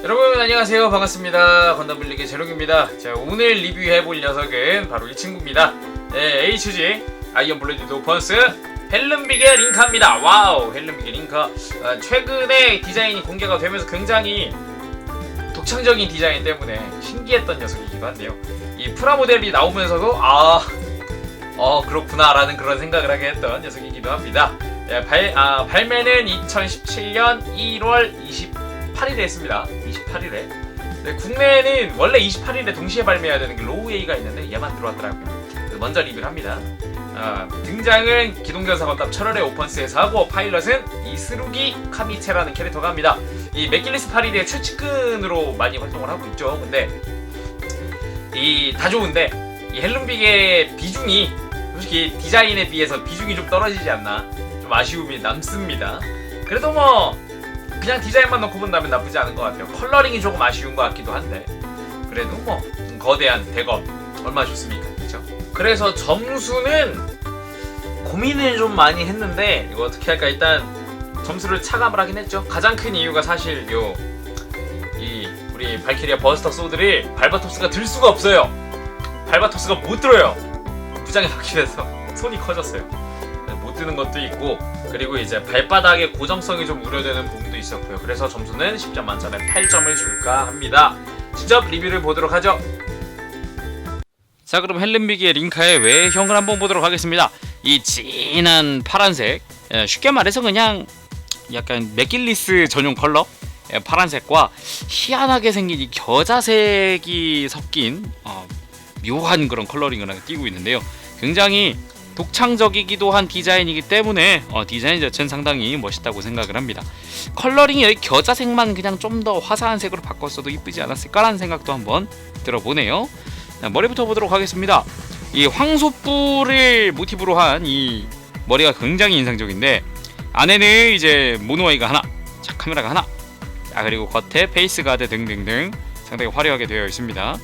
여러분 안녕하세요, 반갑습니다. 건담블릭의 제롱입니다. 자, 오늘 리뷰해볼 녀석은 바로 이 친구입니다. HG 아이언 블레이드 오펀스 헬름빅의 링카입니다. 와우, 헬름빅의 링카. 최근에 디자인이 공개가 되면서 굉장히 독창적인 디자인 때문에 신기했던 녀석이기도 한데요, 이 프라모델이 나오면서도 그렇구나 라는 그런 생각을 하게 했던 녀석이기도 합니다. 발매는 2017년 1월 28일에 했습니다. 28일에. 네, 국내에는 원래 28일에 동시에 발매해야 되는 게 로우웨이가 있는데 얘만 들어왔더라고요. 그래서 먼저 리뷰를 합니다. 등장은 기동전사 건담 철혈의 오펀스에서 하고, 파일럿은 이스루기 카미체라는 캐릭터가 합니다. 이 맥길리스 파리리의 최측근으로 많이 활동을 하고 있죠. 근데 다 좋은데 이 헬름빅의 비중이 솔직히 디자인에 비해서 비중이 좀 떨어지지 않나, 좀 아쉬움이 남습니다. 그래도 그냥 디자인만 놓고 본다면 나쁘지 않은 것 같아요. 컬러링이 조금 아쉬운 것 같기도 한데 그래도 거대한 대검 얼마나 좋습니까, 그렇죠? 그래서 점수는 고민을 좀 많이 했는데 이거 어떻게 할까, 일단 점수를 차감을 하긴 했죠. 가장 큰 이유가 사실 우리 발키리아 버스터 소드를 발바토스가 들 수가 없어요. 발바토스가 못 들어요. 부장이 바뀌면서 손이 커졌어요. 못 드는 것도 있고, 그리고 이제 발바닥의 고정성이 좀 우려되는 부분도 있었고요. 그래서 점수는 10점 만점에 8점을 줄까 합니다. 직접 리뷰를 보도록 하죠. 자, 그럼 헬름빅의 링카의 외형을 한번 보도록 하겠습니다. 이 진한 파란색, 쉽게 말해서 그냥 약간 맥길리스 전용 컬러 파란색과 희한하게 생긴 이 겨자색이 섞인 묘한 그런 컬러링을 띄고 있는데요. 굉장히 독창적이기도 한 디자인이기 때문에 디자인 자체는 상당히 멋있다고 생각을 합니다. 컬러링이 여기 겨자색만 그냥 좀 더 화사한 색으로 바꿨어도 이쁘지 않았을까라는 생각도 한번 들어보네요. 자, 머리부터 보도록 하겠습니다. 이 황소뿔을 모티브로 한 이 머리가 굉장히 인상적인데, 안에는 이제 모노아이가 하나, 자, 카메라가 하나, 그리고 겉에 페이스가드 등등등 상당히 화려하게 되어 있습니다.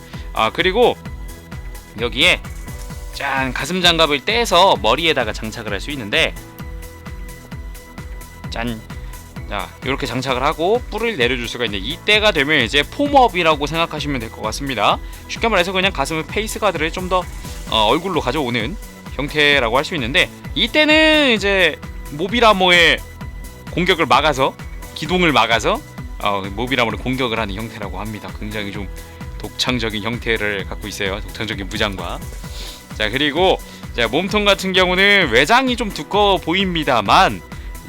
그리고 여기에 짠, 가슴 장갑을 떼서 머리에다가 장착을 할 수 있는데, 짠, 자, 이렇게 장착을 하고 뿔을 내려줄 수가 있는데, 이때가 되면 이제 폼업이라고 생각하시면 될 것 같습니다. 쉽게 말해서 그냥 가슴을 페이스 가드를 좀 더 얼굴로 가져오는 형태라고 할 수 있는데, 이때는 이제 모비라모의 공격을 막아서, 기동을 막아서 모비라모를 공격을 하는 형태라고 합니다. 굉장히 좀 독창적인 형태를 갖고 있어요. 독창적인 무장과. 자, 그리고 몸통 같은 경우는 외장이 좀 두꺼워 보입니다만,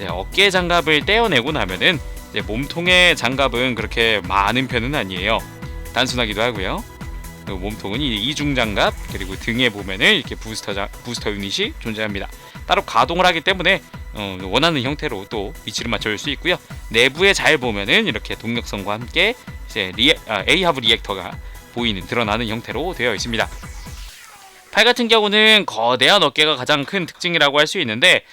어깨 장갑을 떼어내고 나면은 몸통의 장갑은 그렇게 많은 편은 아니에요. 단순하기도 하고요. 그리고 몸통은 이중 장갑, 그리고 등에 보면은 이렇게 부스터 유닛이 존재합니다. 따로 가동을 하기 때문에 원하는 형태로 또 위치를 맞춰줄 수 있고요. 내부에 잘 보면은 이렇게 동력선과 함께 이제 A하브 리액터가 드러나는 형태로 되어 있습니다. 팔 같은 경우는 거대한 어깨가 가장 큰 특징이라고 할 수 있는데,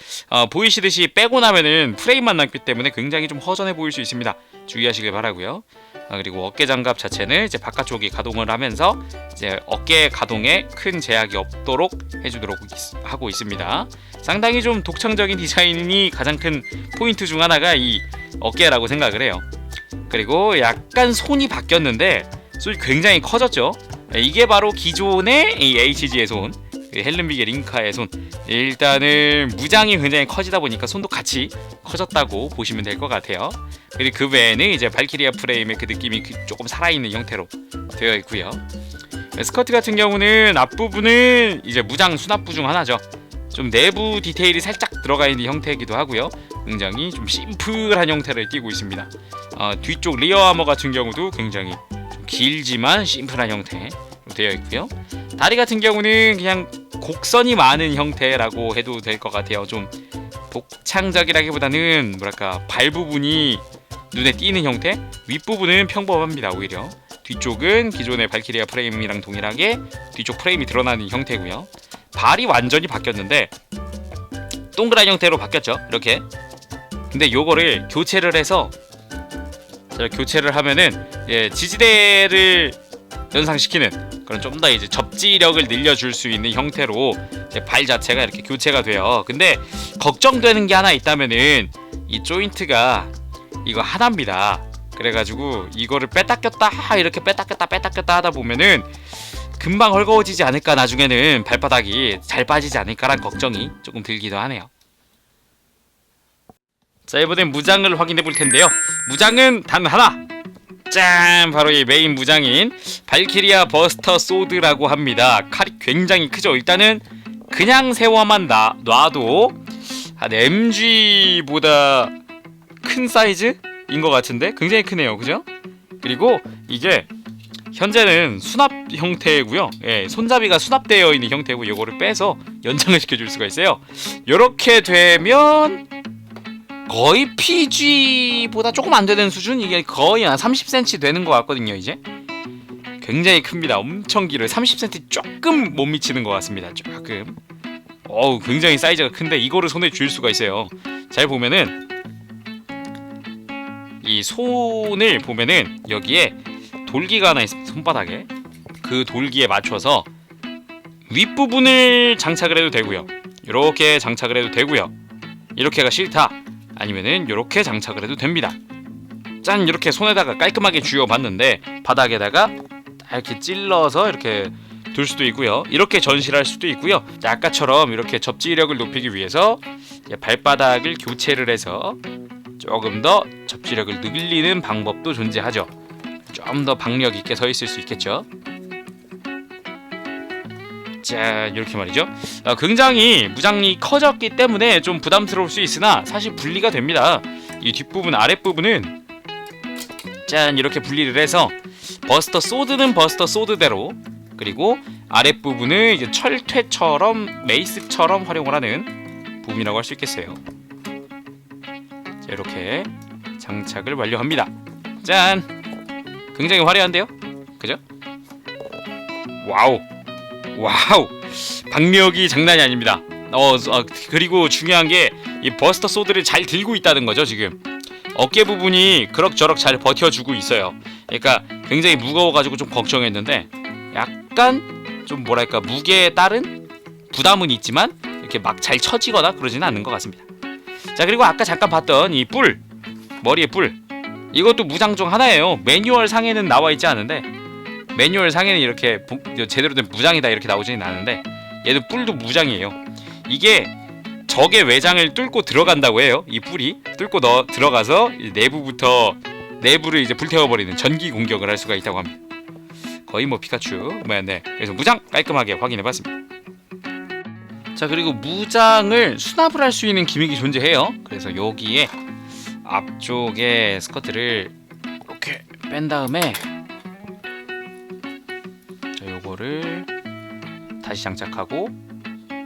보이시듯이 빼고 나면은 프레임만 남기 때문에 굉장히 좀 허전해 보일 수 있습니다. 주의하시길 바라고요. 그리고 어깨 장갑 자체는 이제 바깥쪽이 가동을 하면서 이제 어깨 가동에 큰 제약이 없도록 해주도록 하고 있습니다. 상당히 좀 독창적인 디자인이 가장 큰 포인트 중 하나가 이 어깨라고 생각을 해요. 그리고 약간 손이 바뀌었는데 손이 굉장히 커졌죠. 이게 바로 기존의 이 HG의 손, 헬름빅의 링카의 손. 일단은 무장이 굉장히 커지다 보니까 손도 같이 커졌다고 보시면 될 것 같아요. 그리고 그 외에는 이제 발키리아 프레임의 그 느낌이 조금 살아있는 형태로 되어 있고요. 스커트 같은 경우는 앞부분은 이제 무장 수납부 중 하나죠. 좀 내부 디테일이 살짝 들어가 있는 형태이기도 하고요. 굉장히 좀 심플한 형태를 띠고 있습니다. 뒤쪽 리어 아머 같은 경우도 굉장히 좀 길지만 심플한 형태로 되어 있고요. 다리 같은 경우는 그냥 곡선이 많은 형태라고 해도 될 것 같아요. 좀 독창적이라기보다는 뭐랄까, 발 부분이 눈에 띄는 형태, 윗부분은 평범합니다. 오히려 뒤쪽은 기존의 발키리아 프레임이랑 동일하게 뒤쪽 프레임이 드러나는 형태고요. 발이 완전히 바뀌었는데 동그란 형태로 바뀌었죠, 이렇게. 근데 요거를 교체를 해서, 교체를 하면은 지지대를 연상시키는 그런 좀 더 이제 접지력을 늘려줄 수 있는 형태로 발 자체가 이렇게 교체가 돼요. 근데 걱정되는 게 하나 있다면은 이 조인트가 이거 하나입니다. 그래가지고 이거를 뺐다 꼈다 이렇게 뺐다 꼈다 하다 보면은 금방 헐거워지지 않을까, 나중에는 발바닥이 잘 빠지지 않을까란 걱정이 조금 들기도 하네요. 자, 이번엔 무장을 확인해 볼 텐데요. 무장은 단 하나, 짠! 바로 이 메인 무장인 발키리아 버스터 소드라고 합니다. 칼이 굉장히 크죠. 일단은 그냥 세워만 놔도 한 MG보다 큰 사이즈인 것 같은데 굉장히 크네요, 그죠? 그리고 이게 현재는 수납 형태고요. 예, 손잡이가 수납되어 있는 형태고, 요거를 빼서 연장을 시켜줄 수가 있어요. 요렇게 되면 거의 PG보다 조금 안 되는 수준? 이게 거의 한 30cm 되는 것 같거든요. 이제 굉장히 큽니다. 엄청 길어요. 30cm 조금 못 미치는 것 같습니다. 조금. 어우, 굉장히 사이즈가 큰데 이거를 손에 쥘 수가 있어요. 잘 보면은 이 손을 보면은 여기에 돌기가 하나 있습니다. 손바닥에. 그 돌기에 맞춰서 윗부분을 장착을 해도 되고요, 이렇게 장착을 해도 되고요, 이렇게가 싫다 아니면은 이렇게 장착을 해도 됩니다. 짠! 이렇게 손에다가 깔끔하게 쥐어봤는데 바닥에다가 이렇게 찔러서 이렇게 둘 수도 있고요, 이렇게 전시를 할 수도 있고요. 자, 아까처럼 이렇게 접지력을 높이기 위해서 발바닥을 교체를 해서 조금 더 접지력을 늘리는 방법도 존재하죠. 좀 더 박력 있게 서 있을 수 있겠죠. 자, 이렇게 말이죠. 굉장히 무장이 커졌기 때문에 좀 부담스러울 수 있으나 사실 분리가 됩니다. 이 뒷부분, 아랫부분은 짠! 이렇게 분리를 해서 버스터 소드는 버스터 소드대로, 그리고 아랫부분은 이제 철퇴처럼 메이스처럼 활용을 하는 부분이라고 할 수 있겠어요. 자, 이렇게 장착을 완료합니다. 짠! 굉장히 화려한데요? 그죠? 와우! 박력이 장난이 아닙니다. 그리고 중요한 게 이 버스터 소드를 잘 들고 있다는 거죠. 지금 어깨 부분이 그럭저럭 잘 버텨주고 있어요. 그러니까 굉장히 무거워가지고 좀 걱정했는데 약간 좀 뭐랄까, 무게에 따른 부담은 있지만 이렇게 막 잘 처지거나 그러지는 않는 것 같습니다. 자, 그리고 아까 잠깐 봤던 이 뿔, 머리에 뿔, 이것도 무장 중 하나예요. 매뉴얼 상에는 나와 있지 않은데, 매뉴얼 상에는 이렇게 제대로 된 무장이다 이렇게 나오지는 않은데, 얘도 뿔도 무장이에요. 이게 적의 외장을 뚫고 들어간다고 해요. 이 뿔이 뚫고 들어가서 내부를 이제 불태워버리는 전기 공격을 할 수가 있다고 합니다. 거의 뭐 피카츄. 네. 그래서 무장 깔끔하게 확인해봤습니다. 자, 그리고 무장을 수납을 할 수 있는 기믹이 존재해요. 그래서 여기에 앞쪽에 스커트를 이렇게 뺀 다음에, 자, 요거를 다시 장착하고,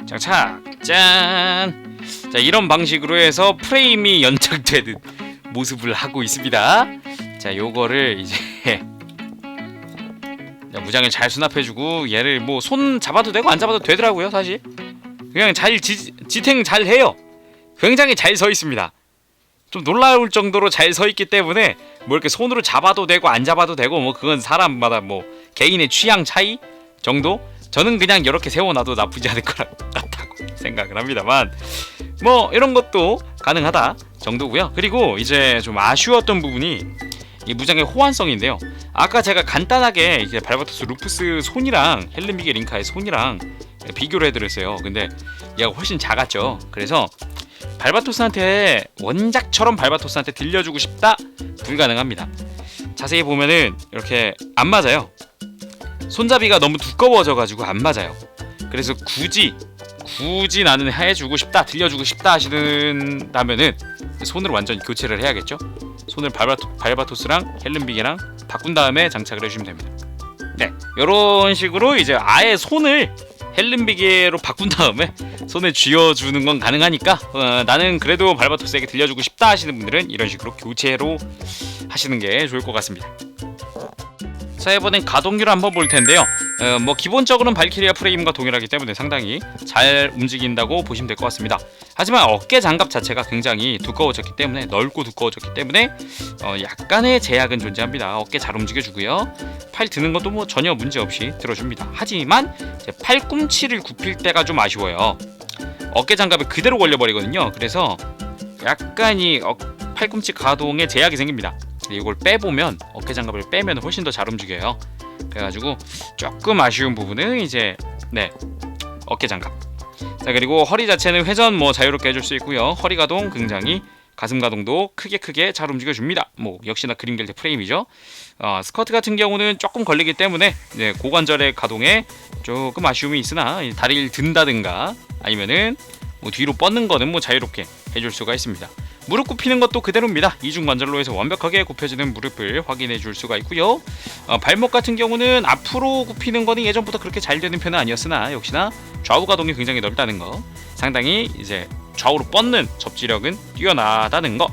장착! 짠! 자, 이런 방식으로 해서 프레임이 연착되는 모습을 하고 있습니다. 자, 요거를 이제 무장을 잘 수납해주고, 얘를 뭐 손 잡아도 되고 안 잡아도 되더라고요. 사실 그냥 잘 지탱 잘 해요. 굉장히 잘 서 있습니다. 좀 놀라울 정도로 잘 서 있기 때문에 뭐 이렇게 손으로 잡아도 되고 안 잡아도 되고, 뭐 그건 사람마다 뭐 개인의 취향 차이 정도? 저는 그냥 이렇게 세워놔도 나쁘지 않을 것 같다고 생각을 합니다만, 뭐 이런 것도 가능하다 정도고요. 그리고 이제 좀 아쉬웠던 부분이 이 무장의 호환성인데요. 아까 제가 간단하게 이제 발바토스 루프스 손이랑 헬름비게 링카의 손이랑 비교를 해드렸어요. 근데 얘가 훨씬 작았죠. 그래서 발바토스한테, 원작처럼 발바토스한테 들려주고 싶다? 불가능합니다. 자세히 보면은 이렇게 안 맞아요. 손잡이가 너무 두꺼워져가지고 안 맞아요. 그래서 굳이 나는 해주고 싶다, 들려주고 싶다 하시는다면은 손을 완전히 교체를 해야겠죠. 손을 발바토스랑 헬름비게랑 바꾼 다음에 장착을 해주시면 됩니다. 네, 이런 식으로 이제 아예 손을 헬름비게로 바꾼 다음에 손에 쥐어주는 건 가능하니까, 나는 그래도 발바토스에게 들려주고 싶다 하시는 분들은 이런 식으로 교체로 하시는 게 좋을 것 같습니다. 자, 이번엔 가동률을 한번 볼 텐데요. 뭐 기본적으로는 발키리아 프레임과 동일하기 때문에 상당히 잘 움직인다고 보시면 될 것 같습니다. 하지만 어깨 장갑 자체가 굉장히 두꺼워졌기 때문에, 넓고 두꺼워졌기 때문에 약간의 제약은 존재합니다. 어깨 잘 움직여주고요. 팔 드는 것도 뭐 전혀 문제 없이 들어줍니다. 하지만 팔꿈치를 굽힐 때가 좀 아쉬워요. 어깨 장갑이 그대로 걸려버리거든요. 그래서 약간 이 팔꿈치 가동에 제약이 생깁니다. 근데 이걸 빼보면 어깨 장갑을 빼면 훨씬 더 잘 움직여요. 그래가지고 조금 아쉬운 부분은 이제 네, 어깨 장갑. 자, 그리고 허리 자체는 회전 뭐 자유롭게 해줄 수 있고요. 허리 가동 굉장히, 가슴 가동도 크게 잘 움직여줍니다. 뭐 역시나 그린겔드 프레임이죠. 스커트 같은 경우는 조금 걸리기 때문에 이제 고관절의 가동에 조금 아쉬움이 있으나 다리를 든다든가 아니면은 뭐 뒤로 뻗는 거는 뭐 자유롭게 해줄 수가 있습니다. 무릎 굽히는 것도 그대로입니다. 이중관절로 해서 완벽하게 굽혀지는 무릎을 확인해 줄 수가 있고요. 발목 같은 경우는 앞으로 굽히는 거는 예전부터 그렇게 잘 되는 편은 아니었으나 역시나 좌우 가동이 굉장히 넓다는 거, 상당히 이제 좌우로 뻗는 접지력은 뛰어나다는 거.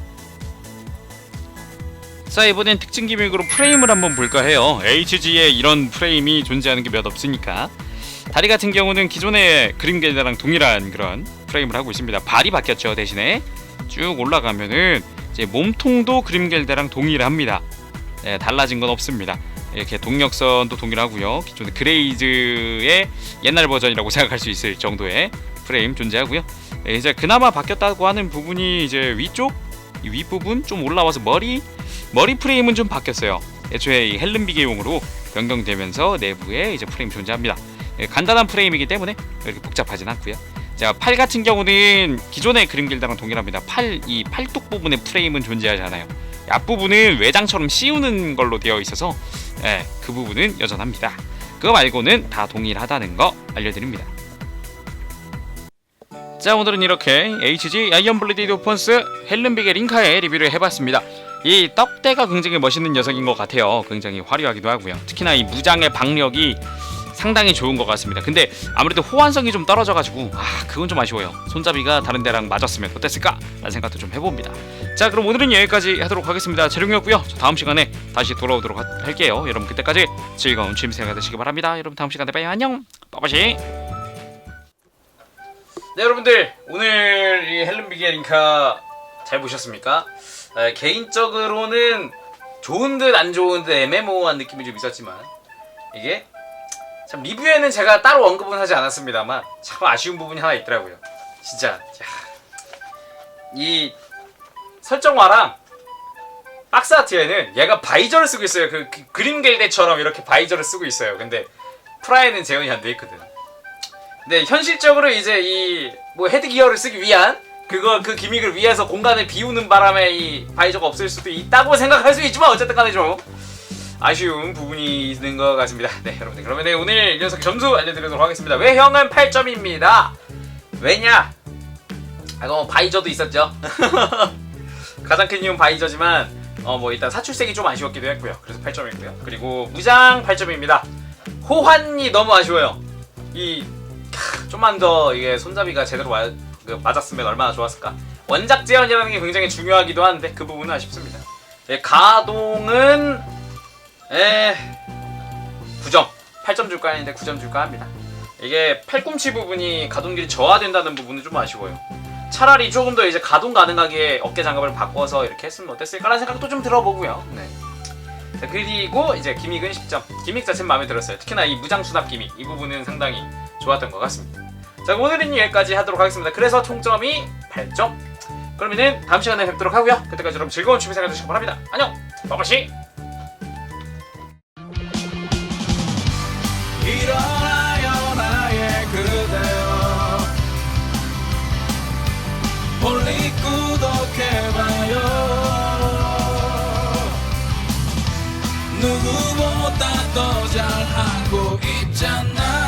자, 이번엔 특징 기믹으로 프레임을 한번 볼까 해요. HG에 이런 프레임이 존재하는 게 몇 없으니까. 다리 같은 경우는 기존의 그린겔드랑 동일한 그런 프레임을 하고 있습니다. 발이 바뀌었죠. 대신에 쭉 올라가면은 이제 몸통도 그린겔드랑 동일합니다. 네, 달라진 건 없습니다. 이렇게 동력선도 동일하고요. 기존의 그레이즈의 옛날 버전이라고 생각할 수 있을 정도의 프레임 존재하고요. 네, 이제 그나마 바뀌었다고 하는 부분이 이제 위쪽, 이 윗부분 좀 올라와서 머리 프레임은 좀 바뀌었어요. 애초에 이 헬름비게용으로 변경되면서 내부에 이제 프레임 존재합니다. 네, 간단한 프레임이기 때문에 이렇게 복잡하진 않고요. 자, 팔 같은 경우는 기존의 그린겔드랑 동일합니다. 이 팔뚝 부분에 프레임은 존재하지 않아요. 앞부분은 외장처럼 씌우는 걸로 되어 있어서 그 부분은 여전합니다. 그거 말고는 다 동일하다는 거 알려드립니다. 자, 오늘은 이렇게 HG 아이언블리디드 오펀스 헬름비게 링카의 리뷰를 해봤습니다. 이 떡대가 굉장히 멋있는 녀석인 것 같아요. 굉장히 화려하기도 하고요. 특히나 이 무장의 박력이 상당히 좋은 것 같습니다. 근데 아무래도 호환성이 좀 떨어져가지고 그건 좀 아쉬워요. 손잡이가 다른 데랑 맞았으면 어땠을까? 라는 생각도 좀 해봅니다. 자, 그럼 오늘은 여기까지 하도록 하겠습니다. 재룡이었고요. 저 다음 시간에 다시 돌아오도록 할게요. 여러분 그때까지 즐거운 취미생활 되시기 바랍니다. 여러분 다음 시간에 봐요. 안녕. 빠바시. 네, 여러분들 오늘 이 헬름비게 링카 잘 보셨습니까? 개인적으로는 좋은 듯 안 좋은 듯 애매모호한 느낌이 좀 있었지만 이게 참 리뷰에는 제가 따로 언급은 하지 않았습니다만 참 아쉬운 부분이 하나 있더라고요. 진짜 이 설정화랑 박스아트에는 얘가 바이저를 쓰고 있어요. 그 그린겔드처럼 이렇게 바이저를 쓰고 있어요. 근데 프라에는 재현이 안 돼 있거든. 근데 현실적으로 이제 이 뭐 헤드기어를 쓰기 위한 그 기믹을 위해서 공간을 비우는 바람에 이 바이저가 없을 수도 있다고 생각할 수 있지만 어쨌든 간에 좀 아쉬운 부분이 있는 것 같습니다. 네, 여러분들 그러면 오늘 이 녀석 점수 알려드리도록 하겠습니다. 외형은 8점입니다. 왜냐? 뭐 바이저도 있었죠. 가장 큰 이유는 바이저지만 뭐 일단 사출색이 좀 아쉬웠기도 했고요. 그래서 8점이고요. 그리고 무장 8점입니다. 호환이 너무 아쉬워요. 좀만 더 이게 손잡이가 제대로 맞았으면 얼마나 좋았을까. 원작 재현이라는 게 굉장히 중요하기도 한데 그 부분은 아쉽습니다. 네, 가동은 9점 8점 줄까 했는데 9점 줄까 합니다. 이게 팔꿈치 부분이 가동률이 저하된다는 부분은 좀 아쉬워요. 차라리 조금 더 이제 가동 가능하게 어깨 장갑을 바꿔서 이렇게 했으면 어땠을까라는 생각도 좀 들어보고요. 네. 자, 그리고 이제 기믹은 10점. 기믹 자체는 마음에 들었어요. 특히나 이 무장 수납 기믹 이 부분은 상당히 좋았던 것 같습니다. 자, 오늘은 여기까지 하도록 하겠습니다. 그래서 총점이 8점. 그러면은 다음 시간에 뵙도록 하고요. 그때까지 여러분 즐거운 취미생활 되시기 바랍니다. 안녕. 빠바시. 일어나요 나의 그대여 멀리 구독해봐요. 누구보다 더 잘하고 있잖아.